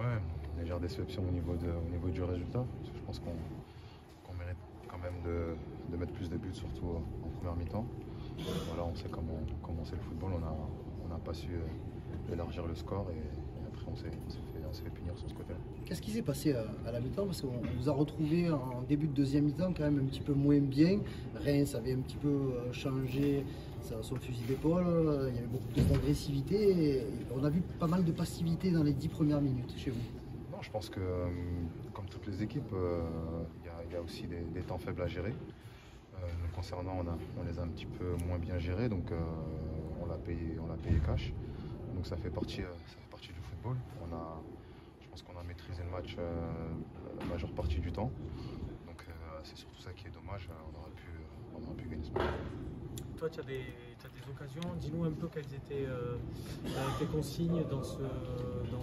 Ouais, légère déception au niveau du résultat. Je pense qu'on mérite quand même de mettre plus de buts, surtout en première mi-temps. Voilà, on sait comment c'est le football, on n'a pas su élargir le score et après on s'est fait punir sur ce côté-là. Qu'est-ce qui s'est passé à la mi-temps? Parce qu'on vous a retrouvé en début de deuxième mi-temps quand même un petit peu moins bien. Reims avait un petit peu changé son fusil d'épaule, il y avait beaucoup plus d'agressivité et on a vu pas mal de passivité dans les 10 premières minutes chez vous. Non, je pense que comme toutes les équipes, il y a aussi des temps faibles à gérer. Nous concernant, on les a un petit peu moins bien gérés, donc on l'a payé cash. Donc ça fait partie du football. Je pense qu'on a maîtrisé le match la majeure partie du temps. Donc c'est surtout ça qui est dommage. On aurait pu gagner ce match. Toi, tu as des occasions. Dis-nous un peu quelles étaient tes consignes dans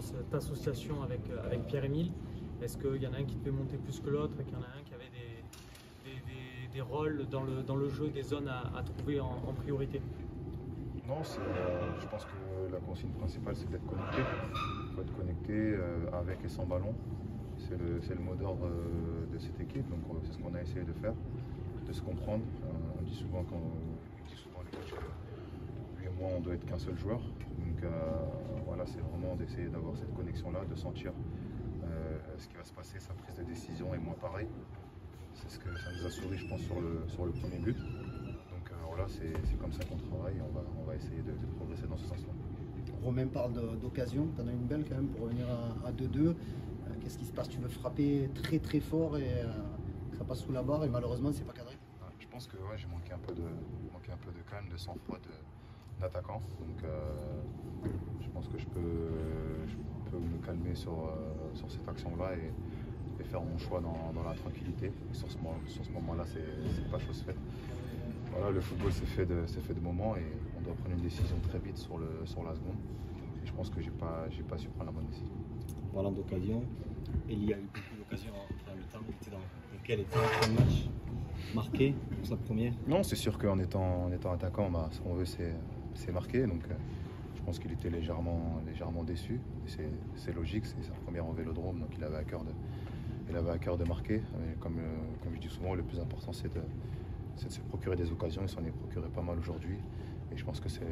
cette association avec Pierre-Emile. Est-ce qu'il y en a un qui devait monter plus que l'autre et qu'il y en a un qui avait des rôles dans le jeu, des zones à trouver en priorité? Non, je pense que la consigne principale, c'est d'être connecté. Il faut être connecté avec et sans ballon. C'est le mot d'ordre de cette équipe. Donc c'est ce qu'on a essayé de faire, de se comprendre. On dit souvent les coachs que lui et moi, on doit être qu'un seul joueur. Donc voilà, c'est vraiment d'essayer d'avoir cette connexion-là, de sentir ce qui va se passer, sa prise de décision et moi pareil. C'est ce que ça nous a souri, je pense, sur le premier but. Donc voilà, c'est comme ça qu'on travaille et on va essayer de progresser dans ce sens-là. Romain parle d'occasion, tu en as une belle quand même pour revenir à 2-2. Qu'est-ce qui se passe? Tu veux frapper très très fort et ça passe sous la barre et malheureusement c'est pas cadré. Je pense que ouais, j'ai manqué un peu de calme, de sang-froid d'attaquant. Donc je pense que je peux me calmer sur cette action-là et faire mon choix dans la tranquillité. Et sur ce moment-là, c'est pas chose faite. Voilà, le football c'est fait de moments et on doit prendre une décision très vite sur la seconde. Et je pense que j'ai pas su prendre la bonne décision. Parlant d'occasion, il y a eu beaucoup d'occasions en première mi-temps. Il était dans quel état le match marqué pour sa première? Non, c'est sûr qu'en étant attaquant, ce qu'on veut c'est marquer. Donc je pense qu'il était légèrement déçu. C'est logique, c'est sa première au Vélodrome, donc il avait à cœur de marquer. Comme je dis souvent, le plus important c'est de se procurer des occasions. Il s'en est procuré pas mal aujourd'hui. Et je pense que c'est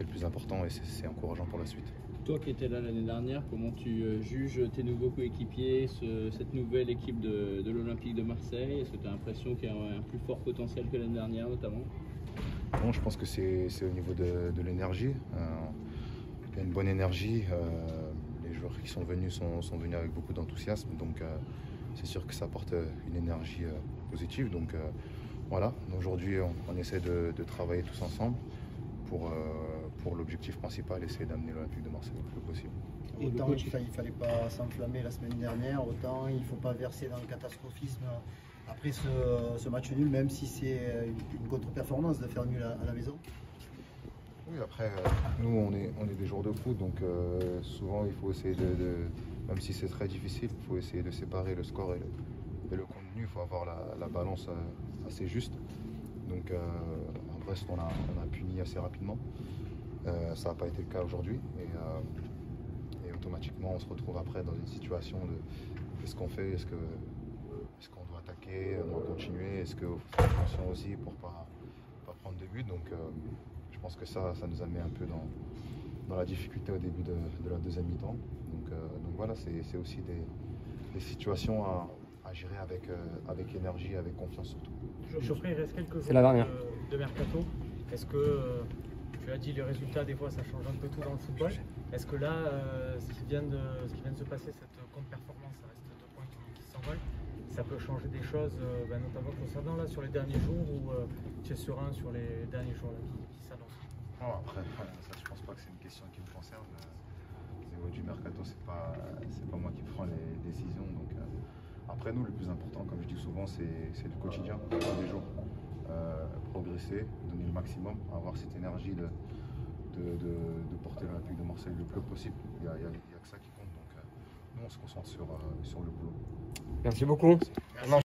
le plus important et c'est encourageant pour la suite. Toi qui étais là l'année dernière, comment tu juges tes nouveaux coéquipiers, cette nouvelle équipe de l'Olympique de Marseille? Est-ce que tu as l'impression qu'il y a un plus fort potentiel que l'année dernière notamment? Non, je pense que c'est au niveau de l'énergie. Il y a une bonne énergie. Les joueurs qui sont venus sont venus avec beaucoup d'enthousiasme. Donc c'est sûr que ça apporte une énergie positive. Donc voilà, aujourd'hui on essaie de travailler tous ensemble pour l'objectif principal, essayer d'amener l'Olympique de Marseille le plus possible. Autant il ne fallait pas s'enflammer la semaine dernière, autant il ne faut pas verser dans le catastrophisme après ce match nul, même si c'est une contre-performance de faire nul à la maison. Oui, après, nous on est des joueurs de foot, donc souvent il faut essayer même si c'est très difficile, il faut essayer de séparer le score et le contenu. Il faut avoir la balance assez juste. Donc en Brest, on a puni assez rapidement. Ça n'a pas été le cas aujourd'hui. Et automatiquement, on se retrouve après dans une situation de qu'est-ce qu'on fait? Est-ce qu'on doit attaquer? On doit continuer? Est-ce qu'il faut faire attention aussi pour ne pas prendre de but? Donc je pense que ça nous a mis un peu dans la difficulté au début de la deuxième mi-temps. Donc voilà, c'est aussi des situations à gérer avec énergie, avec confiance surtout. Geoffrey, il reste quelques jours de mercato. Est-ce que, tu as dit les résultats, des fois ça change un peu tout dans le football. Est-ce que là, ce qui vient de se passer, cette contre-performance, ça reste 2 points qui s'envolent, ça peut changer des choses, notamment concernant là, sur les derniers jours ou tu es serein sur les derniers jours là, qui s'annoncent? Non, après, ça, je pense pas que c'est une question qui me concerne. Au niveau du mercato, c'est pas moi qui prends les décisions. Donc, après, nous, le plus important, comme je dis souvent, c'est le quotidien, tous les jours. Progresser, donner le maximum, avoir cette énergie de porter l'Olympique de Marseille le plus possible. Il n'y a que ça qui compte. Donc, nous, on se concentre sur le boulot. Merci beaucoup. Merci.